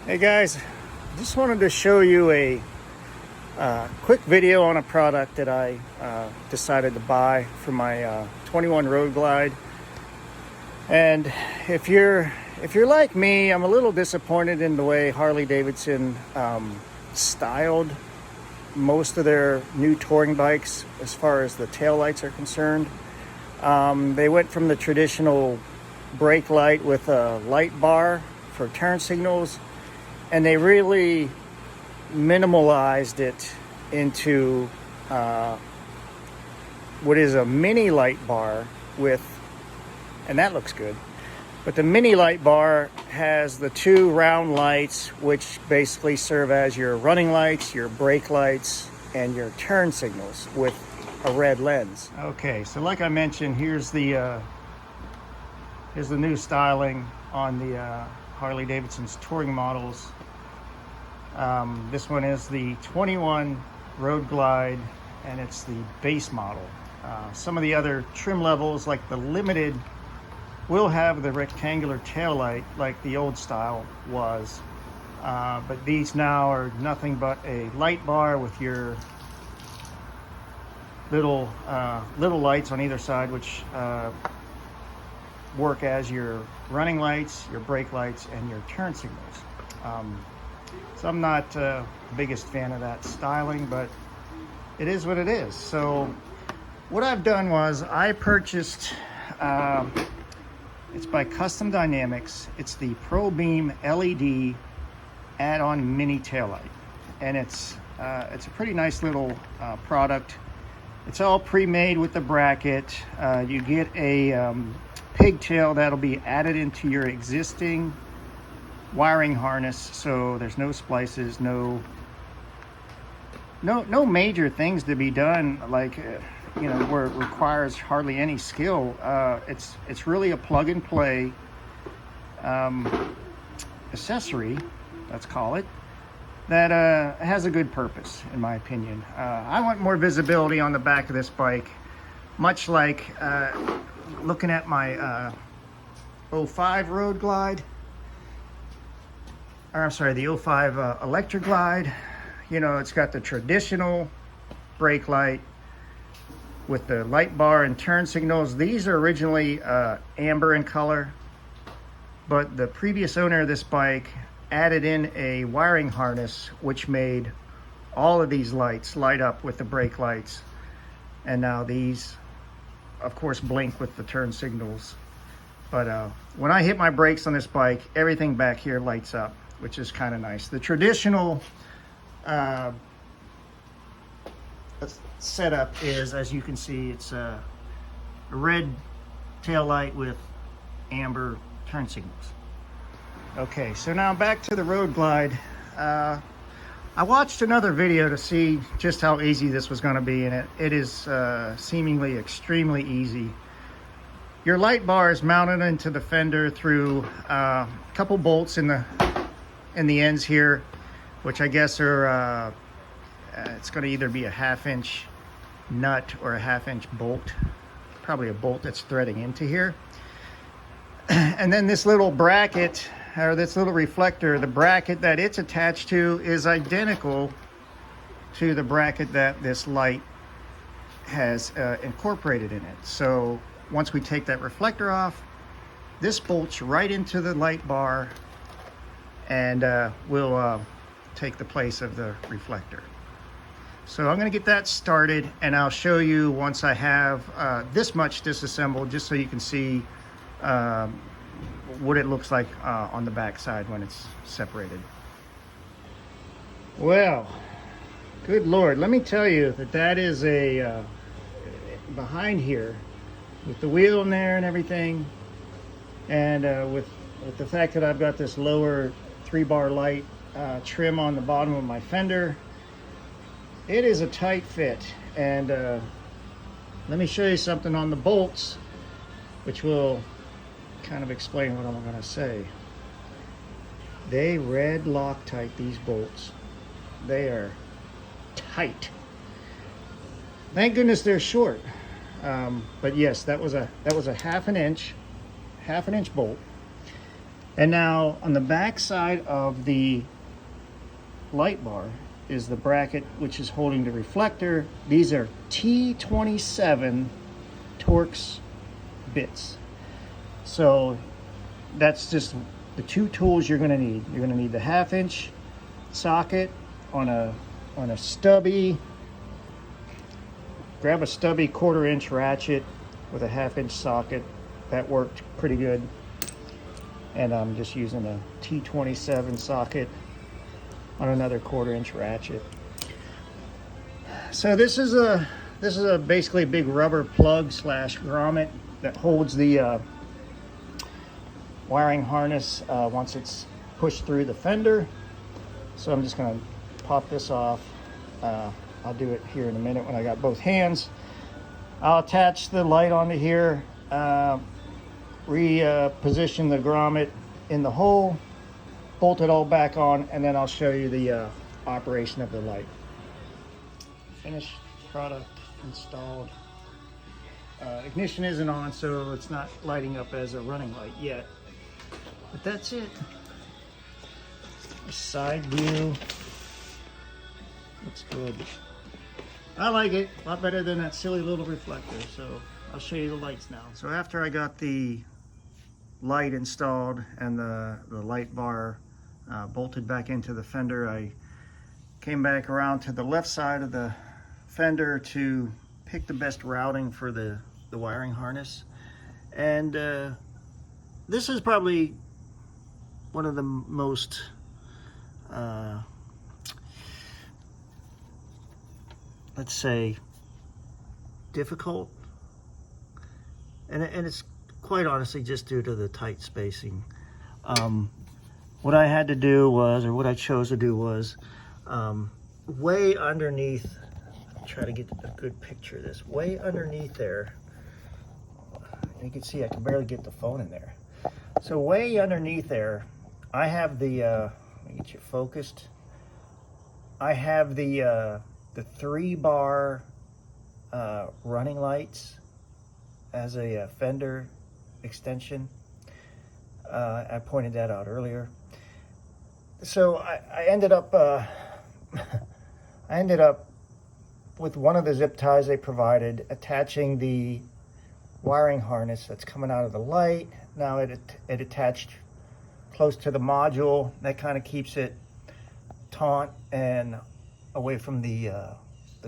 Hey guys, just wanted to show you a quick video on a product that I decided to buy for my 21 Road Glide. And if you're like me, I'm a little disappointed in the way Harley-Davidson styled most of their new touring bikes as far as the taillights are concerned. They went from the traditional brake light with a light bar for turn signals, and they really minimalized it into what is a mini light bar with, and that looks good. But the mini light bar has the two round lights, which basically serve as your running lights, your brake lights, and your turn signals with a red lens. Okay, so like I mentioned, here's the new styling on the Harley-Davidson's touring models. This one is the 21 Road Glide, and it's the base model. Some of the other trim levels, like the Limited, will have the rectangular tail light like the old style was, but these now are nothing but a light bar with your little lights on either side, which work as your running lights, your brake lights, and your turn signals. So I'm not the biggest fan of that styling, but it is what it is. So what I've done was I purchased, it's by Custom Dynamics. It's the ProBeam LED add-on mini taillight, and it's a pretty nice little product. It's all pre-made with the bracket. You get a pigtail that'll be added into your existing wiring harness, so there's no splices, no major things to be done, like where it requires hardly any skill. It's really a plug and play accessory, let's call it, that has a good purpose, in my opinion. I want more visibility on the back of this bike, much like looking at my 05 Road Glide, or I'm sorry, the 05 Electra Glide. It's got the traditional brake light with the light bar and turn signals. These are originally amber in color, but the previous owner of this bike added in a wiring harness which made all of these lights light up with the brake lights, and now these of course blink with the turn signals. But when I hit my brakes on this bike, everything back here lights up, which is kind of nice. The traditional setup is, as you can see, it's a red tail light with amber turn signals. Okay, so now back to the Road Glide. I watched another video to see just how easy this was going to be, and it is seemingly extremely easy. Your light bar is mounted into the fender through a couple bolts in the ends here, which I guess are it's going to either be a 1/2 inch nut or a 1/2 inch bolt, probably a bolt that's threading into here. And then this little bracket, or this little reflector, the bracket that it's attached to is identical to the bracket that this light has incorporated in it. So once we take that reflector off, this bolts right into the light bar and will take the place of the reflector. So I'm going to get that started, and I'll show you once I have this much disassembled, just so you can see what it looks like on the back side when it's separated. Well, good Lord, let me tell you that is a behind here with the wheel in there and everything, and with the fact that I've got this lower 3-bar light trim on the bottom of my fender, it is a tight fit. And let me show you something on the bolts, which will kind of explain what I'm going to say. They red Loctite these bolts. They are tight. Thank goodness they're short. But yes, that was a 1/2 inch bolt. And now on the back side of the light bar is the bracket which is holding the reflector. These are T27 Torx bits. So that's just the two tools you're going to need. You're going to need the 1/2" socket on a stubby. Grab a stubby 1/4" ratchet with a 1/2" socket. That worked pretty good. And I'm just using a T27 socket on another 1/4" ratchet. So this is a basically a big rubber plug slash grommet that holds the wiring harness once it's pushed through the fender. So I'm just going to pop this off. I'll do it here in a minute when I got both hands. I'll attach the light onto here, reposition the grommet in the hole, bolt it all back on, and then I'll show you the operation of the light. Finished product installed. Ignition isn't on, so it's not lighting up as a running light yet. But that's it. A side view. Looks good. I like it. A lot better than that silly little reflector. So I'll show you the lights now. So after I got the light installed and the light bar bolted back into the fender, I came back around to the left side of the fender to pick the best routing for the wiring harness. And this is probably one of the most let's say difficult, and it's quite honestly just due to the tight spacing. What I had to do was, or what I chose to do was, way underneath, try to get a good picture of this, way underneath there, you can see I can barely get the phone in there. So way underneath there, I have the, let me get you focused, I have the 3-bar running lights as a fender extension. I pointed that out earlier. So I ended up with one of the zip ties they provided, attaching the wiring harness that's coming out of the light. Now it attached close to the module. That kind of keeps it taut and away from the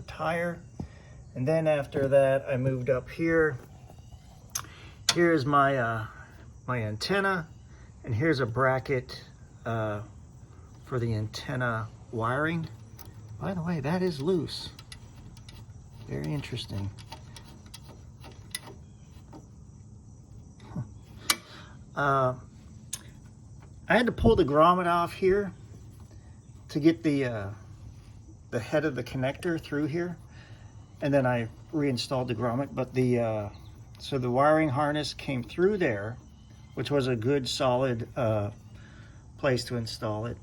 tire. And then after that, I moved up here. Here's my my antenna, and here's a bracket for the antenna wiring. By the way, that is loose. Very interesting. I had to pull the grommet off here to get the head of the connector through here, and then I reinstalled the grommet. But so the wiring harness came through there, which was a good solid place to install it.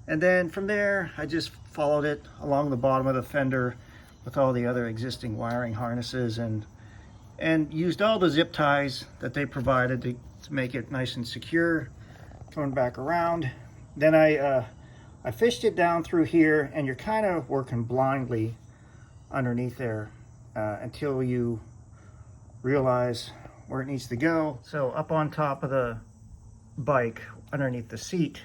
And then from there, I just followed it along the bottom of the fender with all the other existing wiring harnesses, and used all the zip ties that they provided to make it nice and secure. Going back around, then I fished it down through here, and you're kind of working blindly underneath there until you realize where it needs to go. So up on top of the bike, underneath the seat,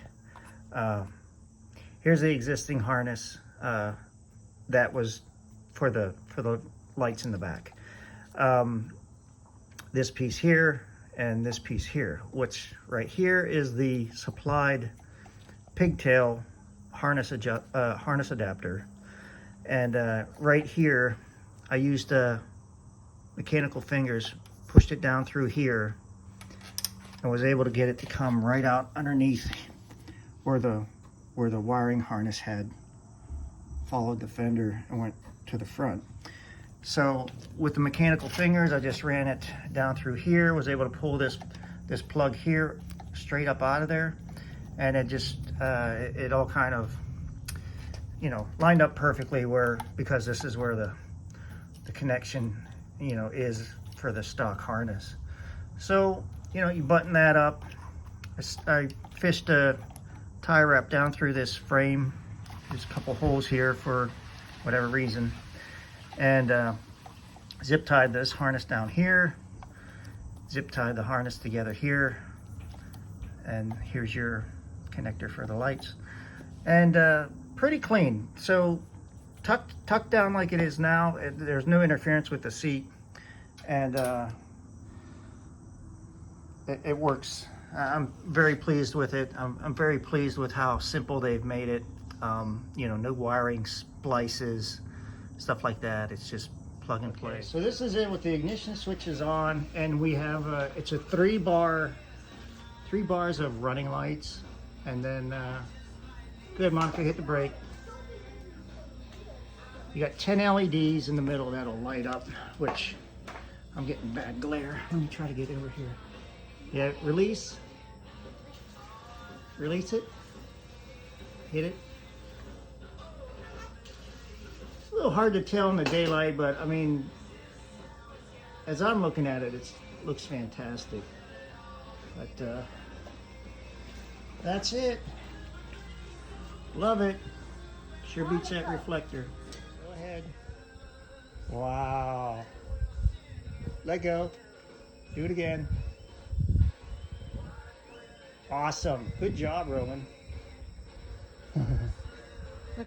here's the existing harness that was for the lights in the back. This piece here and this piece here, which right here is the supplied pigtail harness adapter, and right here I used mechanical fingers, pushed it down through here, and was able to get it to come right out underneath where the wiring harness had followed the fender and went to the front. So with the mechanical fingers, I just ran it down through here, was able to pull this plug here straight up out of there, and it just it all kind of, you know, lined up perfectly, because this is where the connection, you know, is for the stock harness. So, you know, you button that up, I fished a tie wrap down through this frame. There's a couple holes here for whatever reason. And zip tied this harness down here. Zip tied the harness together here. And here's your connector for the lights. And pretty clean. So tucked down like it is now. There's no interference with the seat. And it works. I'm very pleased with it. I'm very pleased with how simple they've made it. You know, no wiring, splices, stuff like that. It's just plug and play. Okay, so this is it with the ignition switches on, and we have it's a three bars of running lights, and then go ahead, Monica, hit the brake. You got 10 LEDs in the middle that'll light up, which I'm getting bad glare. Let me try to get over here. Yeah, release. Release it. Hit it. It's a little hard to tell in the daylight, but I mean, as I'm looking at it, it looks fantastic. But that's it. Love it. Sure beats that reflector. Go ahead. Wow. Let go. Do it again. Awesome. Good job, Roman.